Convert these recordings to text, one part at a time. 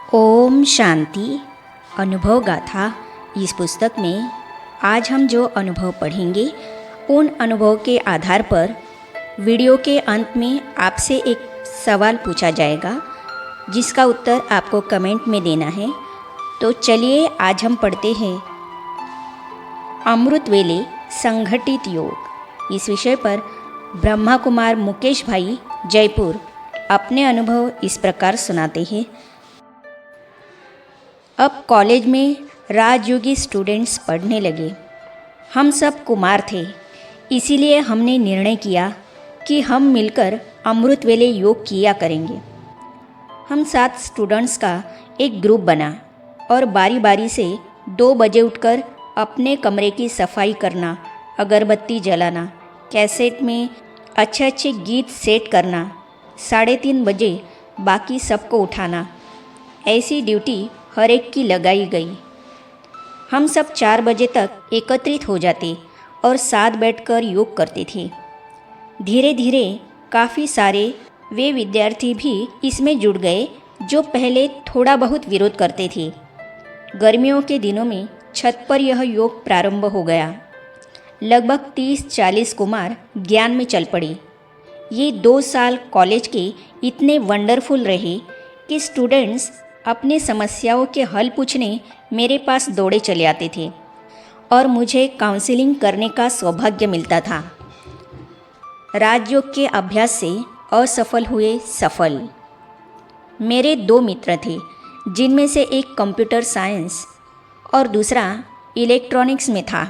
ओम शांति। अनुभव गाथा। इस पुस्तक में आज हम जो अनुभव पढ़ेंगे उन अनुभव के आधार पर वीडियो के अंत में आपसे एक सवाल पूछा जाएगा जिसका उत्तर आपको कमेंट में देना है। तो चलिए आज हम पढ़ते हैं अमृत वेले संगठित योग। इस विषय पर ब्रह्मा कुमार मुकेश भाई जयपुर अपने अनुभव इस प्रकार सुनाते हैं। अब कॉलेज में राजयोगी स्टूडेंट्स पढ़ने लगे। हम सब कुमार थे, इसीलिए हमने निर्णय किया कि हम मिलकर अमृत वेले योग किया करेंगे। हम 7 स्टूडेंट्स का एक ग्रुप बना और बारी बारी से 2 बजे उठकर अपने कमरे की सफाई करना, अगरबत्ती जलाना, कैसेट में अच्छे अच्छे गीत सेट करना, 3:30 बजे बाकी सबको उठाना। ऐसी ड्यूटी हर एक की लगाई गई। हम सब 4 बजे तक एकत्रित हो जाते और साथ बैठकर योग करते थे। धीरे धीरे काफ़ी सारे वे विद्यार्थी भी इसमें जुड़ गए जो पहले थोड़ा बहुत विरोध करते थे। गर्मियों के दिनों में छत पर यह योग प्रारंभ हो गया। लगभग 30-40 कुमार ज्ञान में चल पड़े। ये 2 साल कॉलेज के इतने वंडरफुल रहे कि स्टूडेंट्स अपनी समस्याओं के हल पूछने मेरे पास दौड़े चले आते थे और मुझे काउंसलिंग करने का सौभाग्य मिलता था। राजयोग के अभ्यास से असफल हुए सफल। मेरे 2 मित्र थे जिनमें से एक कंप्यूटर साइंस और दूसरा इलेक्ट्रॉनिक्स में था।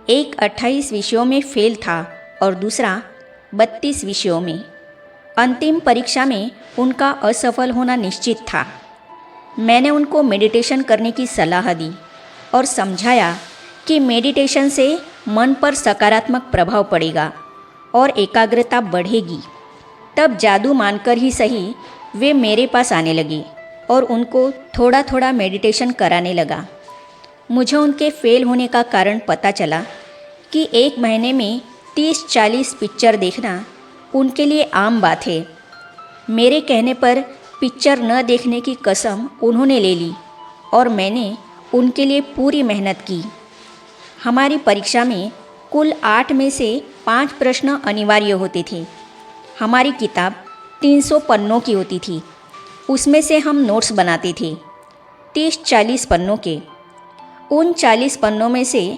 एक 28 विषयों में फेल था और दूसरा 32 विषयों में। अंतिम परीक्षा में उनका असफल होना निश्चित था। मैंने उनको मेडिटेशन करने की सलाह दी और समझाया कि मेडिटेशन से मन पर सकारात्मक प्रभाव पड़ेगा और एकाग्रता बढ़ेगी। तब जादू मानकर ही सही वे मेरे पास आने लगे और उनको थोड़ा थोड़ा मेडिटेशन कराने लगा। मुझे उनके फेल होने का कारण पता चला कि एक महीने में 30-40 पिक्चर देखना उनके लिए आम बात है। मेरे कहने पर पिक्चर न देखने की कसम उन्होंने ले ली और मैंने उनके लिए पूरी मेहनत की। हमारी परीक्षा में कुल 8 में से 5 प्रश्न अनिवार्य होते थे। हमारी किताब 300 पन्नों की होती थी। उसमें से हम नोट्स बनाते थे 30-40 पन्नों के। उन 40 पन्नों में से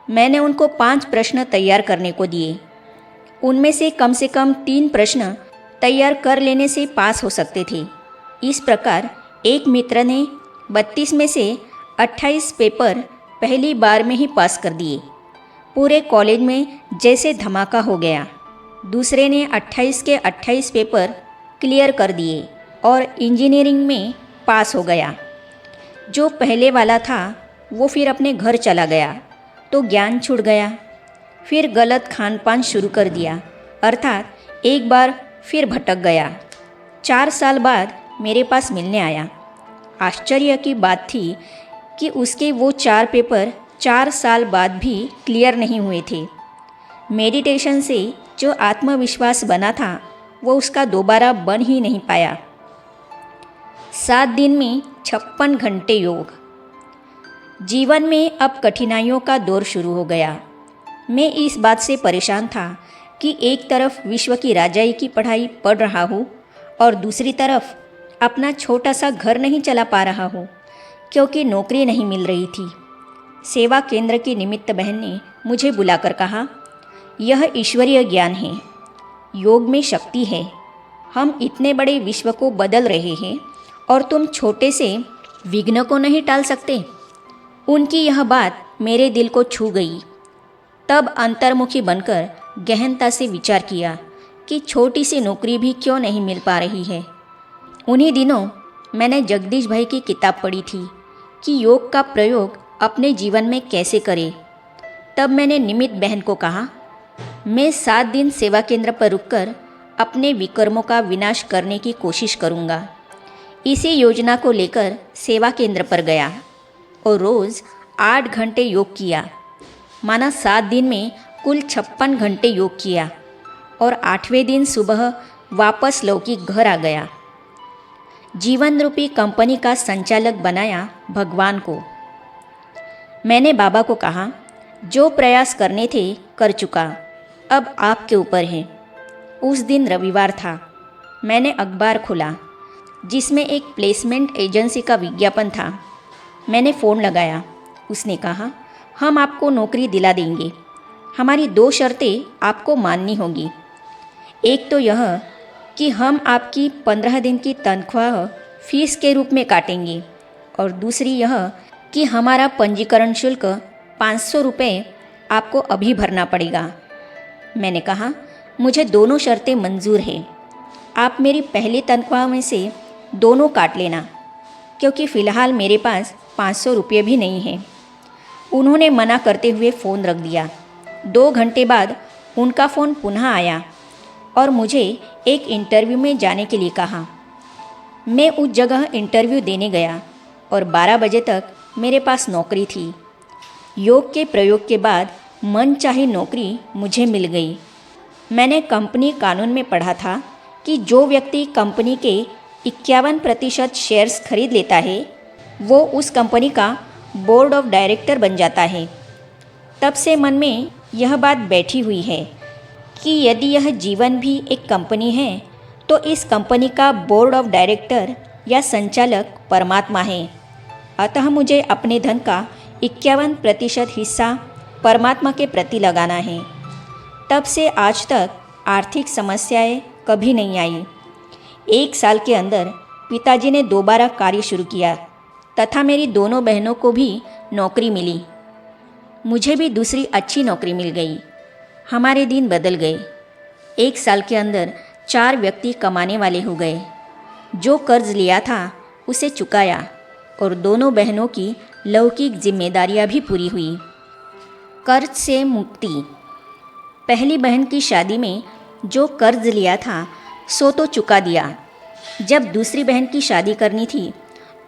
मैंने उनको 5 प्रश्न तैयार करने को दिए। उनमें से कम 3 प्रश्न तैयार कर लेने से पास हो सकते थे। इस प्रकार एक मित्र ने 32 में से 28 पेपर पहली बार में ही पास कर दिए। पूरे कॉलेज में जैसे धमाका हो गया। दूसरे ने 28 के 28 पेपर क्लियर कर दिए और इंजीनियरिंग में पास हो गया। जो पहले वाला था वो फिर अपने घर चला गया तो ज्ञान छूट गया। फिर गलत खान पान शुरू कर दिया, अर्थात एक बार फिर भटक गया। 4 साल बाद मेरे पास मिलने आया। आश्चर्य की बात थी कि उसके वो 4 पेपर 4 साल बाद भी क्लियर नहीं हुए थे। मेडिटेशन से जो आत्मविश्वास बना था वो उसका दोबारा बन ही नहीं पाया। 7 दिन में 56 घंटे योग। जीवन में अब कठिनाइयों का दौर शुरू हो गया। मैं इस बात से परेशान था कि एक तरफ विश्व की राजाई की पढ़ाई पढ़ रहा हूँ और दूसरी तरफ अपना छोटा सा घर नहीं चला पा रहा हूँ क्योंकि नौकरी नहीं मिल रही थी। सेवा केंद्र की निमित्त बहन ने मुझे बुलाकर कहा, यह ईश्वरीय ज्ञान है, योग में शक्ति है। हम इतने बड़े विश्व को बदल रहे हैं और तुम छोटे से विघ्न को नहीं टाल सकते। उनकी यह बात मेरे दिल को छू गई। तब अंतर्मुखी बनकर गहनता से विचार किया कि छोटी सी नौकरी भी क्यों नहीं मिल पा रही है। उन्हीं दिनों मैंने जगदीश भाई की किताब पढ़ी थी कि योग का प्रयोग अपने जीवन में कैसे करें। तब मैंने निमित बहन को कहा, मैं 7 दिन सेवा केंद्र पर रुककर अपने विकर्मों का विनाश करने की कोशिश करूँगा। इसी योजना को लेकर सेवा केंद्र पर गया और रोज़ 8 घंटे योग किया। माना 7 दिन में कुल 56 घंटे योग किया और 8वें दिन सुबह वापस लौकिक घर आ गया। जीवन रूपी कंपनी का संचालक बनाया भगवान को। मैंने बाबा को कहा, जो प्रयास करने थे कर चुका, अब आपके ऊपर है। उस दिन रविवार था। मैंने अखबार खोला जिसमें एक प्लेसमेंट एजेंसी का विज्ञापन था। मैंने फ़ोन लगाया। उसने कहा, हम आपको नौकरी दिला देंगे। हमारी 2 शर्तें आपको माननी होगी। एक तो यह कि हम आपकी 15 दिन की तनख्वाह फीस के रूप में काटेंगे, और दूसरी यह कि हमारा पंजीकरण शुल्क 500 रुपये आपको अभी भरना पड़ेगा। मैंने कहा, मुझे दोनों शर्तें मंजूर हैं। आप मेरी पहली तनख्वाह में से दोनों काट लेना, क्योंकि फ़िलहाल मेरे पास 500 रुपये भी नहीं हैं। उन्होंने मना करते हुए फ़ोन रख दिया। 2 घंटे बाद उनका फ़ोन पुनः आया और मुझे एक इंटरव्यू में जाने के लिए कहा। मैं उस जगह इंटरव्यू देने गया और 12 बजे तक मेरे पास नौकरी थी। योग के प्रयोग के बाद मनचाही नौकरी मुझे मिल गई। मैंने कंपनी कानून में पढ़ा था कि जो व्यक्ति कंपनी के 51% शेयर्स खरीद लेता है वो उस कंपनी का बोर्ड ऑफ डायरेक्टर बन जाता है। तब से मन में यह बात बैठी हुई है कि यदि यह जीवन भी एक कंपनी है तो इस कंपनी का बोर्ड ऑफ डायरेक्टर या संचालक परमात्मा है। अतः मुझे अपने धन का 51% हिस्सा परमात्मा के प्रति लगाना है। तब से आज तक आर्थिक समस्याएं कभी नहीं आई। 1 साल के अंदर पिताजी ने दोबारा कार्य शुरू किया तथा मेरी दोनों बहनों को भी नौकरी मिली। मुझे भी दूसरी अच्छी नौकरी मिल गई। हमारे दिन बदल गए। 1 साल के अंदर 4 व्यक्ति कमाने वाले हो गए। जो कर्ज लिया था उसे चुकाया और दोनों बहनों की लौकिक जिम्मेदारियां भी पूरी हुई। कर्ज से मुक्ति। पहली बहन की शादी में जो कर्ज लिया था सो तो चुका दिया। जब दूसरी बहन की शादी करनी थी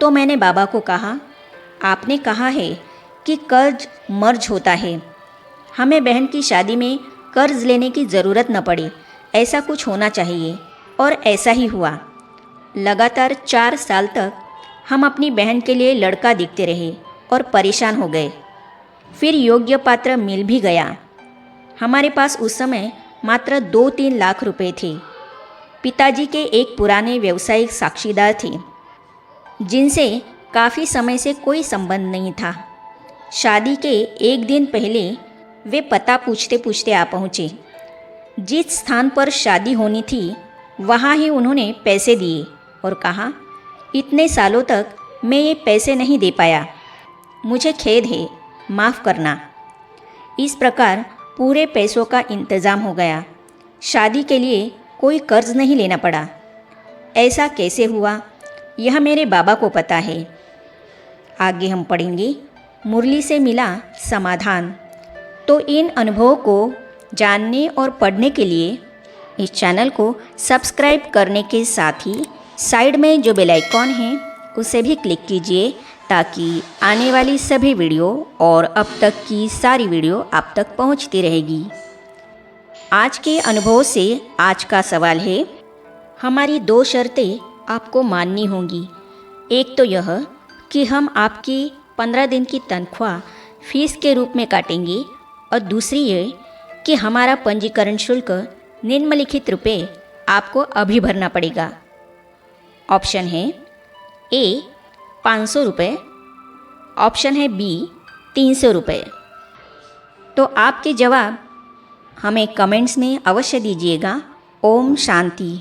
तो मैंने बाबा को कहा, आपने कहा है कि कर्ज मर्ज होता है, हमें बहन की शादी में कर्ज लेने की ज़रूरत न पड़े, ऐसा कुछ होना चाहिए। और ऐसा ही हुआ। लगातार 4 साल तक हम अपनी बहन के लिए लड़का देखते रहे और परेशान हो गए। फिर योग्य पात्र मिल भी गया। हमारे पास उस समय मात्र 2-3 लाख रुपए थे। पिताजी के एक पुराने व्यवसायिक साक्षीदार थे जिनसे काफ़ी समय से कोई संबंध नहीं था। शादी के 1 दिन पहले वे पता पूछते पूछते आ पहुँचे। जिस स्थान पर शादी होनी थी वहाँ ही उन्होंने पैसे दिए और कहा, इतने सालों तक मैं ये पैसे नहीं दे पाया, मुझे खेद है, माफ़ करना। इस प्रकार पूरे पैसों का इंतज़ाम हो गया। शादी के लिए कोई कर्ज नहीं लेना पड़ा। ऐसा कैसे हुआ यह मेरे बाबा को पता है। आगे हम पढ़ेंगे मुरली से मिला समाधान। तो इन अनुभवों को जानने और पढ़ने के लिए इस चैनल को सब्सक्राइब करने के साथ ही साइड में जो बेल आइकॉन है उसे भी क्लिक कीजिए ताकि आने वाली सभी वीडियो और अब तक की सारी वीडियो आप तक पहुंचती रहेगी। आज के अनुभव से आज का सवाल है, हमारी 2 शर्तें आपको माननी होंगी। एक तो यह कि हम आपकी 15 दिन की तनख्वाह फीस के रूप में काटेंगे और दूसरी ये कि हमारा पंजीकरण शुल्क निम्नलिखित रुपए आपको अभी भरना पड़ेगा। ऑप्शन है ए 500 रुपये, ऑप्शन है बी 300 रुपये। तो आपके जवाब हमें कमेंट्स में अवश्य दीजिएगा। ओम शांति।